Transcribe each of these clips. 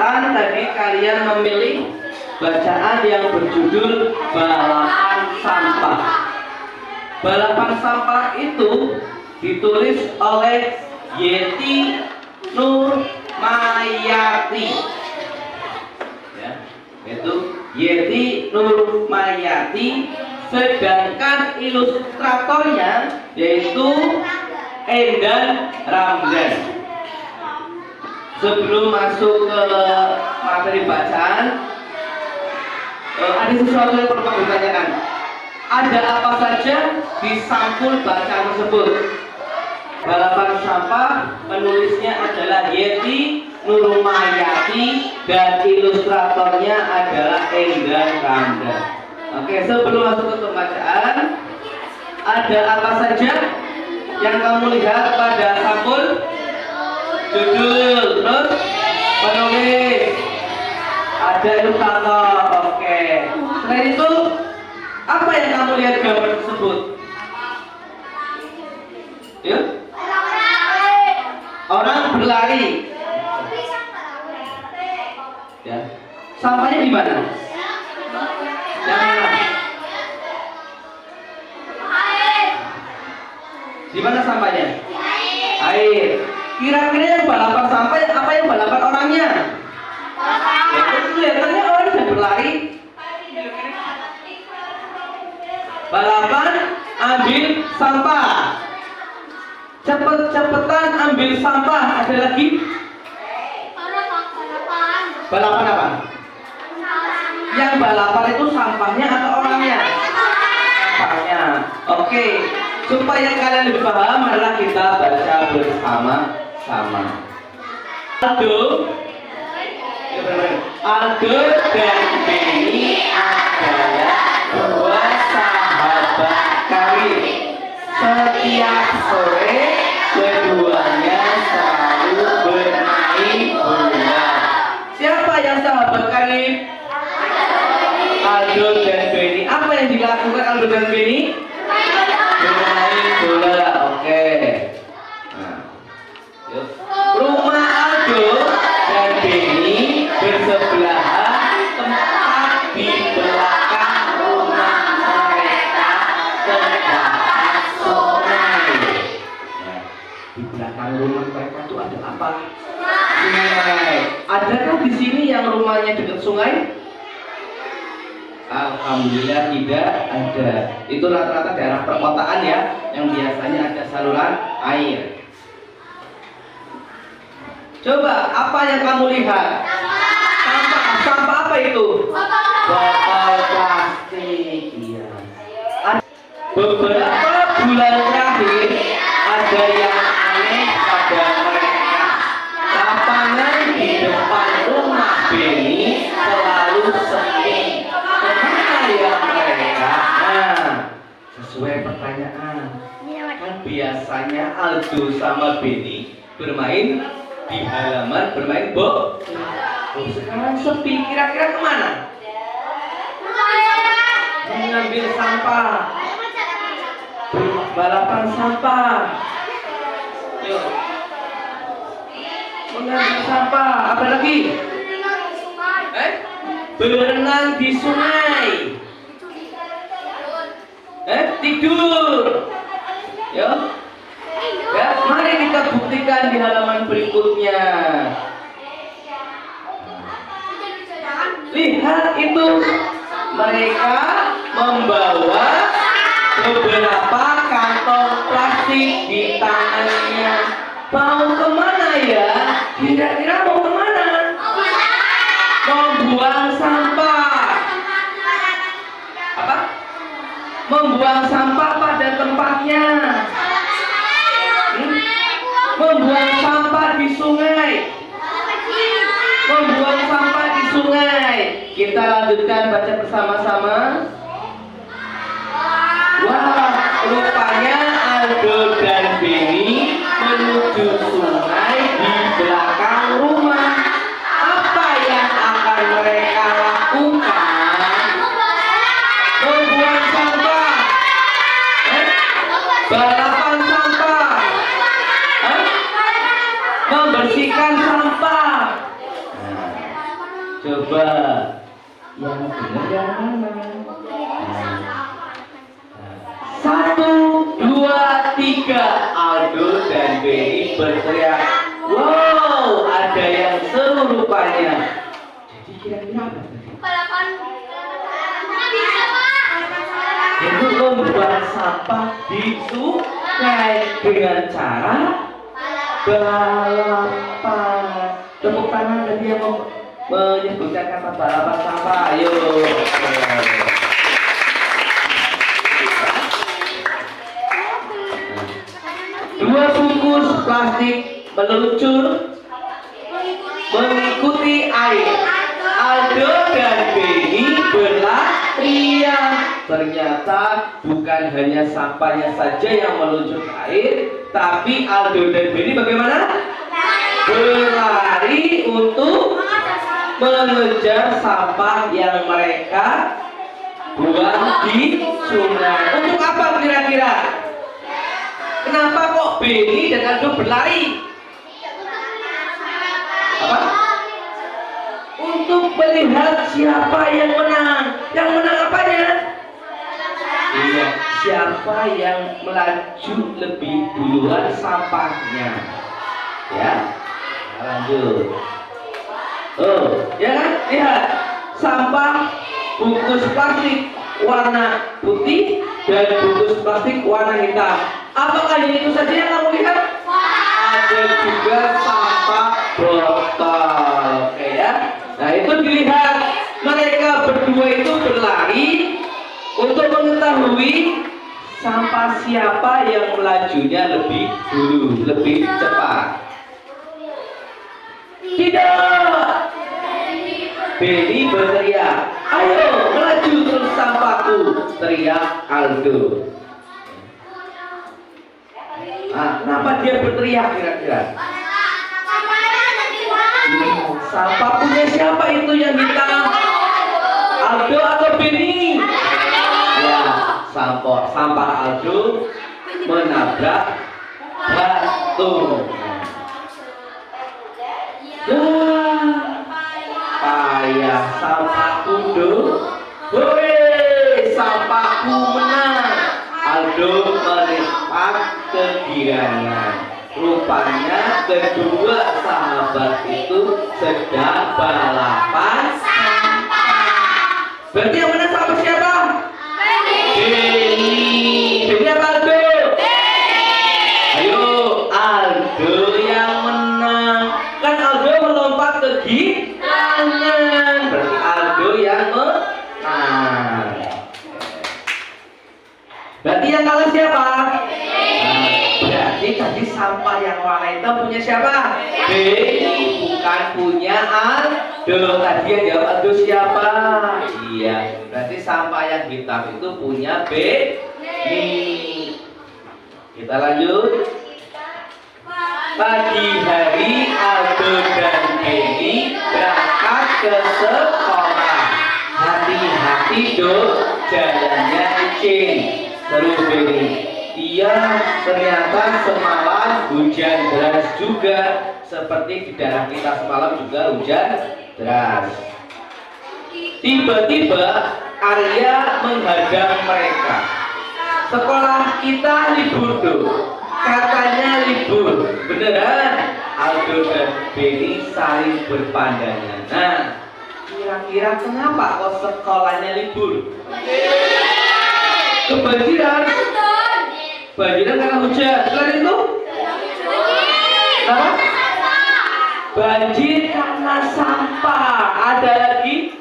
kesempatan tadi kalian memilih bacaan yang berjudul Balapan Sampah. Balapan Sampah itu ditulis oleh Yeti Nurmayati, ya, itu Yeti Nurmayati, sedangkan ilustratornya yaitu Endan Ramdan. Sebelum masuk ke materi bacaan, ada sesuatu yang perlu kami tanyakan. Ada apa saja di sampul bacaan tersebut? Balapan Sampah, penulisnya adalah Yeti Nurmayati dan ilustratornya adalah Endan Ramdan. Oke, sebelum masuk ke pembacaan, ada apa saja yang kamu lihat pada sampul? Judul, terus penulis, ada ilustrator. Oke. Selain itu, apa yang kamu lihat gambar tersebut? Ya? Orang berlari. Ya. Sampahnya di mana? Yang mana? Di mana sampahnya? Air. Kira-kira yang balapan sampah, apa yang balapan orangnya? Ya, kelihatannya orang sedang berlari. Balapan ambil sampah. Cepet-cepetan ambil sampah. Ada lagi? Balapan apa? Yang balapan itu sampahnya atau orangnya? Sampahnya. Oke. Supaya kalian lebih paham, adalah kita baca bersama-sama. Aldo dan Benny adalah dua sahabat karib. Setiap sore keduanya selalu bermain bola. Siapa yang sahabat karib? Aldo dan Benny. Apa yang dilakukan Aldo dan Benny? Bermain bola. Oke. Nah, yuk. Rumah Aldo dan Benny bersebelahan, tempat di belakang rumah mereka terdapat sungai. Nah, di belakang rumah mereka itu ada apa? Sungai. Adakah di sini yang rumahnya dekat sungai? Alhamdulillah tidak ada. Itu rata-rata daerah perkotaan ya, yang biasanya ada saluran air. Coba, apa yang kamu lihat? Sampah. Sampah apa itu? Botol plastik. Iya. Beberapa bulan terakhir ada yang aneh pada mereka. Lapangan di depan rumah Benny selalu sepi. Sesuai pertanyaan, kan biasanya Aldo sama Benny bermain di halaman, bermain bola. Oh, sekarang sepi, kira-kira kemana? Mengambil sampah. Balapan sampah. Yuk. Mengambil sampah. Apa lagi? Berenang di sungai. Tidur. Ya. Ya, mari kita buktikan di halaman berikutnya. Lihat itu, mereka membawa beberapa kantong plastik di tangannya. Mau kemana ya? Kira-kira mau kemana? Membuang sampah. Apa? Membuang sampah pada tempatnya. Membuang sampah di sungai. Membuang sampah di sungai. Kita lanjutkan baca bersama-sama. Wah, rupanya Aldo dan Benny menuju sungai di belakang rumah. Apa yang akan mereka lakukan? Membuang sampah. Balapan sampah. Membersihkan sampah. Coba yang benar yang mana? Satu, dua, tiga. Aldo dan Benny berteriak. Wow, ada yang seru rupanya. Jadi kira-kira apa tadi? Itu membuang sampah di sungai dengan cara balapan. Tepuk tangan tadi yang menyebutkan kata balapan sampah. Ayo. Dua bungkus plastik meluncur mengikuti air. Aldo dan Benny berlarian. Ternyata bukan hanya sampahnya saja yang meluncur ke air, tapi Aldo dan Benny bagaimana? Berlari untuk mengejar sampah yang mereka buang di sungai. Untuk apa kira-kira? Kenapa kok Benny dan Aldo berlari? Apa? Untuk melihat siapa yang menang. Yang menang apanya? Iya, siapa yang melaju lebih duluan sampahnya. Ya, lanjut. Oh, ya kan? Lihat, sampah bungkus plastik warna putih dan bungkus plastik warna hitam. Apakah itu saja yang kamu lihat? Ada juga sampah botol. Oke ya. Nah itu dilihat, mereka berdua itu berlari untuk mengetahui sampah siapa yang melajunya lebih dulu, lebih cepat. Tidak. Benny berteriak, ayo melaju terus sampahku, teriak Aldo. Nah, kenapa dia berteriak kira-kira? Sampah punya siapa itu yang hitam? Aldo atau Benny? Ya, sampah Aldo menabrak batu. Payah sampahku dong. Hore, sampahku menang. Aldo melipat kegirangan. Rupanya kedua sahabat itu sedang balapan sampah. Berarti yang menang sahabat siapa? Benny. Benny apa Aldo? Ayo, Aldo yang menang. Kan Aldo melompat ke girangan. Berarti Aldo yang menang. Berarti yang kalah siapa? Berarti tadi sampah yang warna hitam punya siapa? Benny, bukan punya Aldo. Tadi yang jawab Aldo siapa? Iya, berarti sampah yang hitam itu punya Benny. Kita lanjut. Pagi hari Aldo dan Benny berangkat ke sekolah. Hati-hati dong, jalannya licin. Seru Benny. Iya, ternyata semalam hujan deras juga. Seperti di daerah kita semalam juga hujan deras. Tiba-tiba Arya menghadang mereka. Sekolah kita libur tuh. Katanya libur. Beneran? Aldo dan Benny saling berpandangan. Nah, kira-kira kenapa kok sekolahnya libur? Kebanjiran. Banjiran karena hujan. Selain itu? Kenapa? Banjir karena sampah. Ada lagi?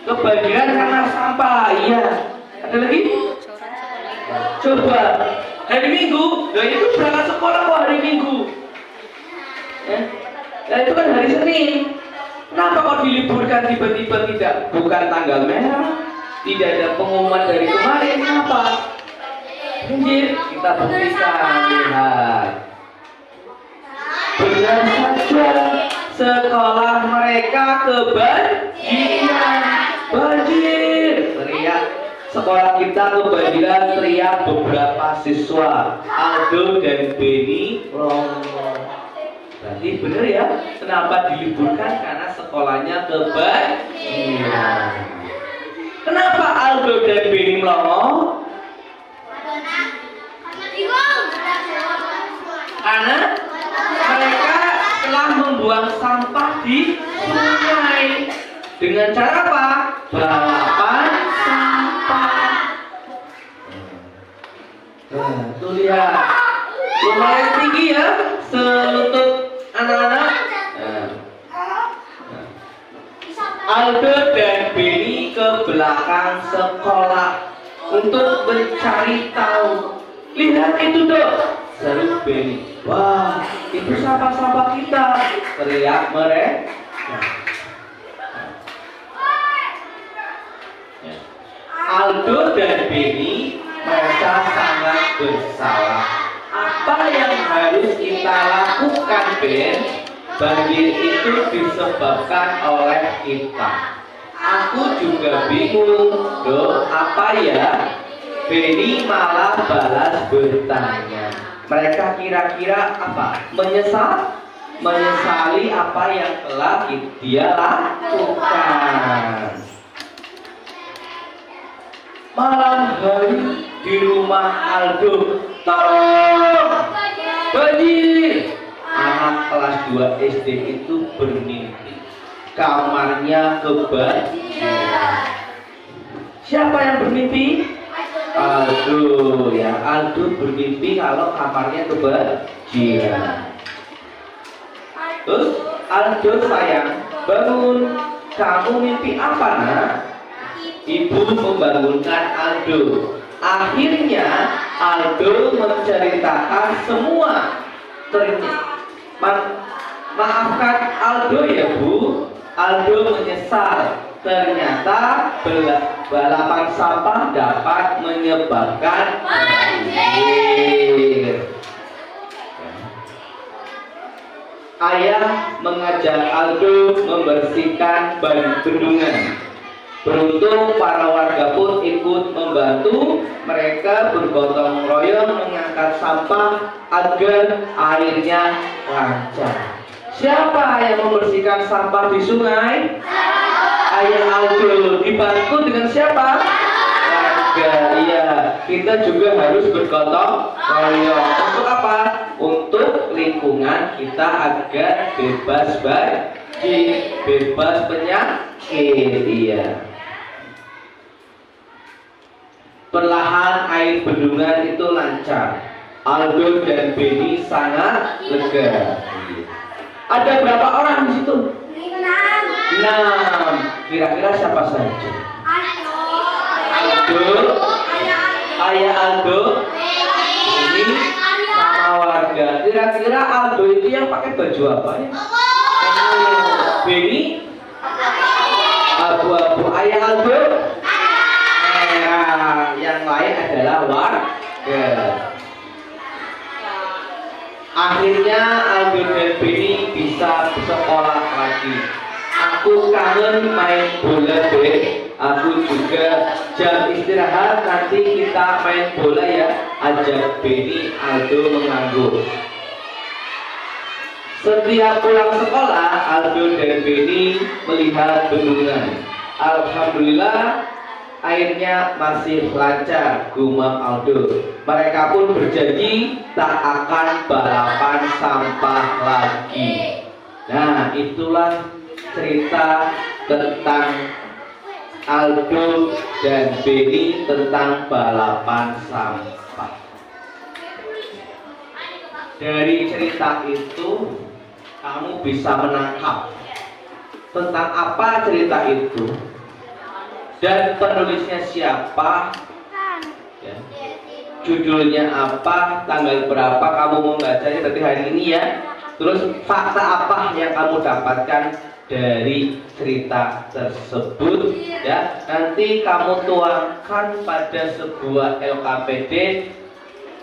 Kebanjiran karena sampah. Iya. Ada lagi? Coba. Hari Minggu. Nah itu berangkat sekolah kok hari Minggu. Nah itu kan hari Senin. Kenapa kok diliburkan tiba-tiba tidak? Bukan tanggal merah. Tidak ada pengumuman dari kemarin. Kenapa? Banjir. Kita buktikan. Lihat. Benar saja. Sekolah mereka kebanjiran. Banjir. Teriak. Sekolah kita kebanjiran, teriak beberapa siswa. Aldo dan Benny ronggong. Berarti bener ya, kenapa diliburkan? Karena sekolahnya kebanjiran. Kenapa Aldo dan Benny melongo? Karena mereka telah membuang sampah di sungai. Dengan cara apa? Balapan sampah. Nah, tuh lihat, lumayan tinggi ya, selutut anak-anak. Aldo dan Benny ke belakang sekolah untuk mencari tahu. Lihat itu dok, seru Benny. Wah, itu sampah-sampah kita, teriak mereka. Aldo dan Benny merasa sangat bersalah. Apa yang harus kita lakukan, Ben? Banjir itu disebabkan oleh kita. Aku juga bingung, Dok, apa ya? Benny malah balas bertanya. Mereka kira-kira apa? Menyesali apa yang telah dia lakukan. Malam hari di rumah Aldo, tolong, banjir. Anak kelas 2 SD itu bermimpi kamarnya kebanjiran. Siapa yang bermimpi? Aldo ya. Aldo bermimpi kalau kamarnya kebanjiran. Terus Aldo sayang, bangun. Kamu mimpi apa nak? Ibu membangunkan Aldo. Akhirnya Aldo menceritakan semua. Maafkan Aldo ya Bu. Aldo menyesal. Ternyata balapan sampah dapat menyebabkan banjir. Ayah mengajak Aldo membersihkan bendungan. Beruntung para warga pun ikut membantu. Mereka bergotong royong mengangkat sampah agar airnya lancar. Siapa yang membersihkan sampah di sungai? Ayah Aldo. Dibantu dengan siapa? Warga. Iya, kita juga harus bergotong royong. Untuk apa? Untuk lingkungan kita agar bebas banjir, bebas penyakit. Iya. Perlahan air bendungan itu lancar. Aldo dan Benny sangat lega. Ada berapa orang di situ? 6. Kira-kira siapa saja? Aldo, ayah Aldo, Benny, sama warga. Kira-kira Aldo itu yang pakai baju apa ya? Benny, abu-abu. Ayah Aldo, yang lain adalah warga. Akhirnya Aldo dan Benny bisa sekolah lagi. Aku kangen main bola deh. Aku juga jam istirahat nanti kita main bola ya. Ajak Benny. Aldo mengangguk. Setiap pulang sekolah Aldo dan Benny melihat bendungan. Alhamdulillah airnya masih lancar, gumam Aldo. Mereka pun berjanji tak akan balapan sampah lagi. Nah, itulah cerita tentang Aldo dan Benny tentang balapan sampah. Dari cerita itu kamu bisa menangkap tentang apa cerita itu dan penulisnya siapa, ya. Judulnya apa, tanggal berapa kamu membacanya berarti hari ini ya. Terus fakta apa yang kamu dapatkan dari cerita tersebut ya. Nanti kamu tuangkan pada sebuah LKPD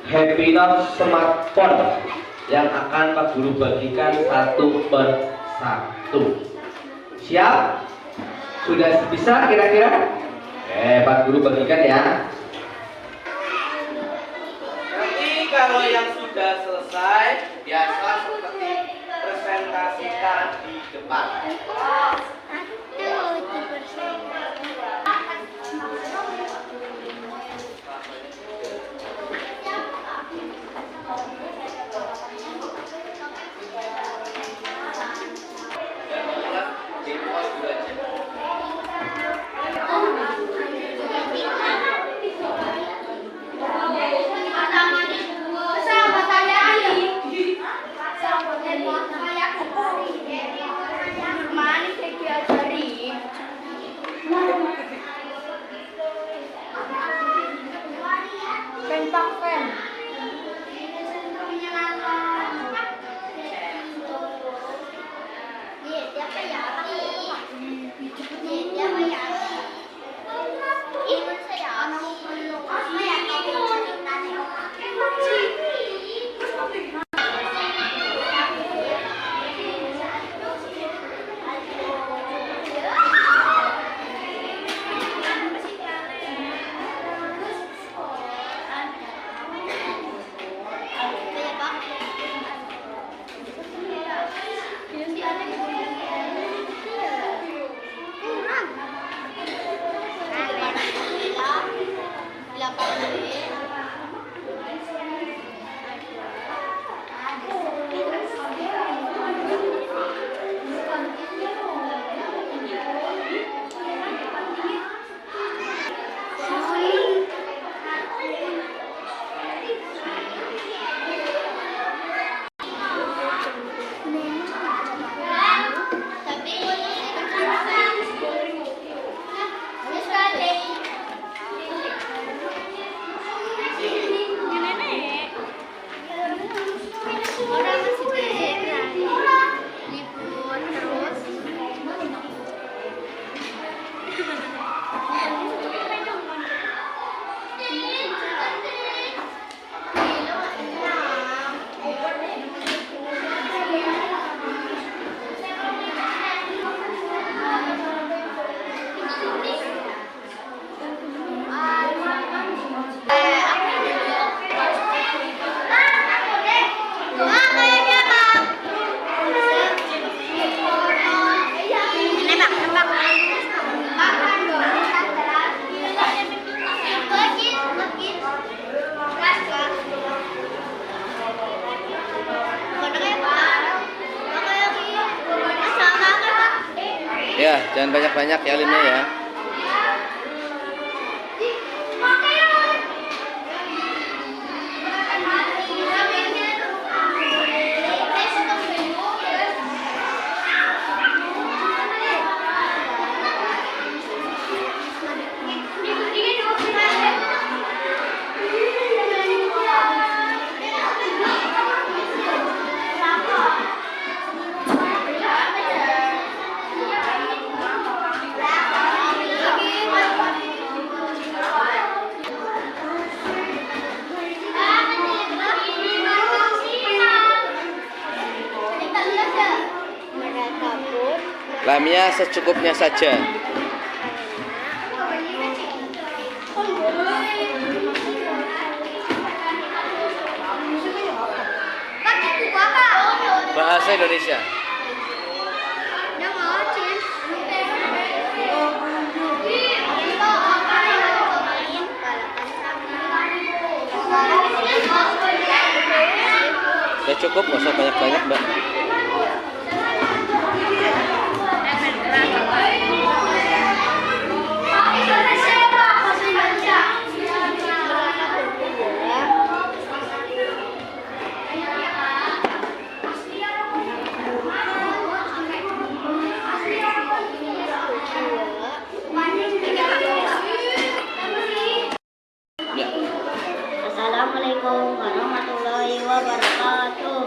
Happy Note smartphone yang akan Pak Guru bagikan satu per satu. Siap? Sudah bisa kira-kira? Pak Guru bagikan ya. Nanti kalau yang sudah selesai biasa seperti dipresentasikan di depan. Ya, jangan banyak-banyak ya Lina ya. Lamia secukupnya saja. Bahasa Indonesia. Sudah cukup, nggak usah banyak-banyak, Mbak. Assalamualaikum warahmatullahi wabarakatuh.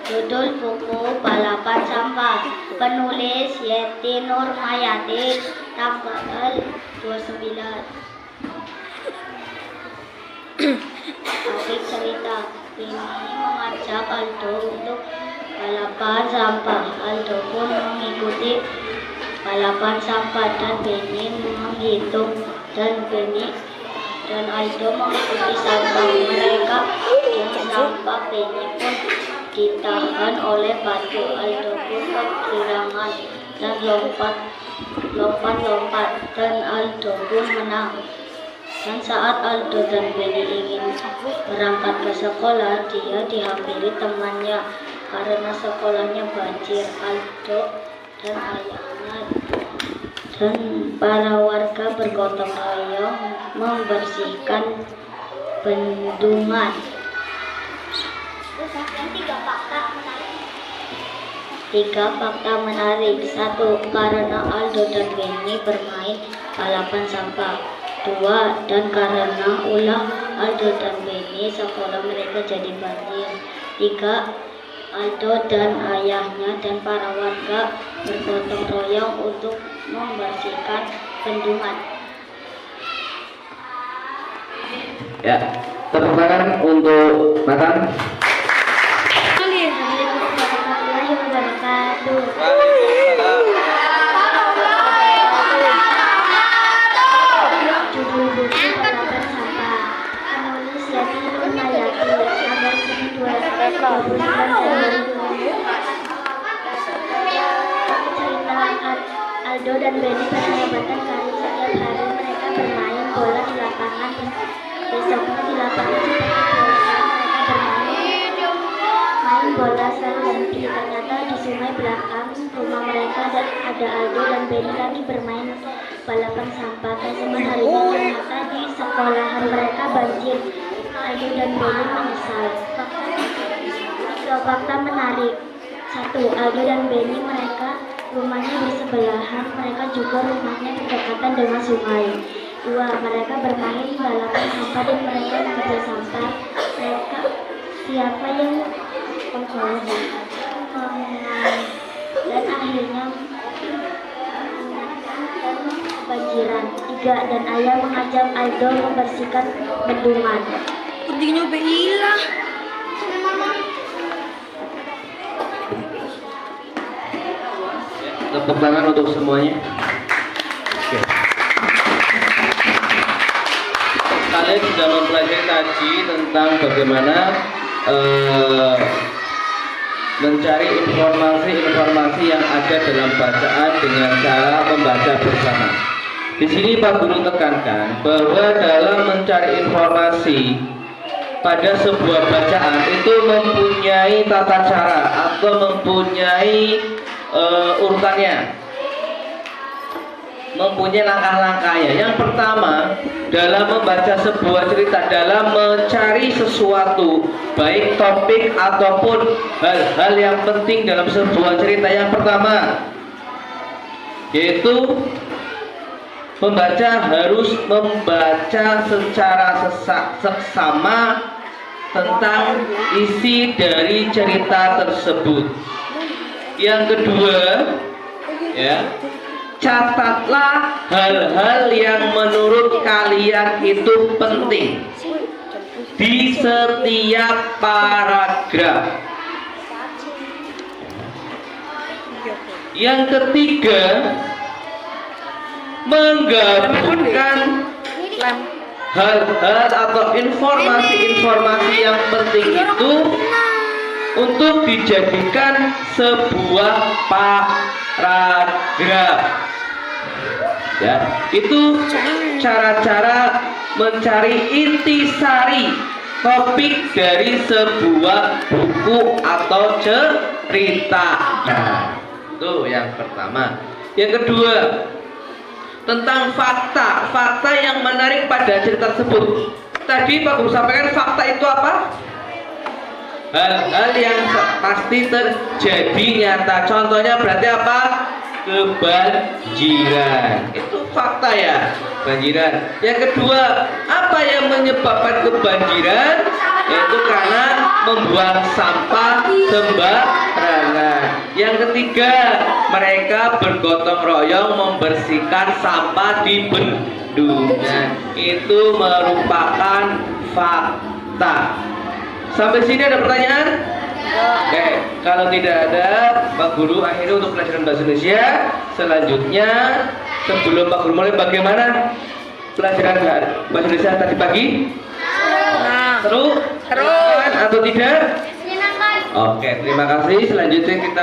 Judul buku Balapan Sampah, penulis Yeti Nurmayati, tanggal 29. Topik cerita ini mengajak Aldo untuk balapan sampah. Aldo pun mengikuti balapan sampah, dan Benny menghitung, dan Benny dan Aldo mengikuti sampah mereka, dan sampah Benny pun ditahan oleh batu. Aldo pun kegirangan dan lompat, dan Aldo pun menang. Dan saat Aldo dan Benny ingin berangkat ke sekolah, dia dihampiri temannya karena sekolahnya banjir. Aldo dan ayahnya dan para warga bergotong royong membersihkan bendungan. Tiga fakta menarik. 1. Karena Aldo dan Benny bermain balapan sampah. 2. Dan karena ulah Aldo dan Benny, sekolah mereka jadi banjir. 3. Aldo dan ayahnya dan para warga bergotong royong untuk membersihkan bendungan. Ya, tepuk tangan untuk Nathan. Assalamualaikum warahmatullahi wabarakatuh. Judul buku balapan sampah. Penulis Yati Nurmayati. Tanggal 12 Februari 2020. Cerita Aldo dan Benny persahabatan karena setiap hari mereka bermain bola di lapangan, dan besoknya di lapangan seperti biasa mereka main bola selalu ganti. Ternyata di sungai belakang rumah mereka ada Aldo dan Benny lagi bermain balapan sampah. Keesokan harinya ternyata di sekolahan mereka banjir. Aldo dan Benny menyesal. Tiga fakta menarik. 1. Aldo dan Benny mereka rumahnya bersebelahan, mereka juga rumahnya berdekatan dengan sungai. 2. Mereka bermain balapan sampah dan mereka mengerja sampah. Mereka siapa yang dan akhirnya kebanjiran. 3. Dan ayah mengajak Aldo membersihkan bendungan. Kuntingnya hilang. Tepuk tangan untuk semuanya. Kalian sudah mempelajari tadi tentang bagaimana mencari informasi-informasi yang ada dalam bacaan dengan cara membaca bersama. Di sini Pak Guru tekankan bahwa dalam mencari informasi pada sebuah bacaan itu mempunyai tata cara atau mempunyai urutannya, mempunyai langkah-langkahnya. Yang pertama, dalam membaca sebuah cerita, dalam mencari sesuatu, baik topik ataupun hal-hal yang penting dalam sebuah cerita, yang pertama yaitu pembaca harus membaca secara seksama tentang isi dari cerita tersebut. Yang kedua, ya, catatlah hal-hal yang menurut kalian itu penting di setiap paragraf. Yang ketiga, menggabungkan hal-hal atau informasi-informasi yang penting itu untuk dijadikan sebuah paragraf. Ya, itu cara-cara mencari intisari topik dari sebuah buku atau cerita. Nah, itu yang pertama. Yang kedua, tentang fakta yang menarik pada cerita tersebut. Tadi Pak Guru sampaikan fakta itu apa? Hal-hal yang pasti terjadi nyata. Contohnya berarti apa? Kebanjiran. Itu fakta ya, banjiran. Yang kedua, apa yang menyebabkan kebanjiran? Yaitu karena membuang sampah sembarangan. Yang ketiga, mereka bergotong royong membersihkan sampah di bendungan. Itu merupakan fakta. Sampai sini ada pertanyaan? Oke, kalau tidak ada, Pak Guru akhirnya untuk pelajaran bahasa Indonesia. Selanjutnya, sebelum Pak Guru mulai, bagaimana pelajaran bahasa Indonesia tadi pagi? Seru? Atau tidak? Oke, terima kasih. Selanjutnya kita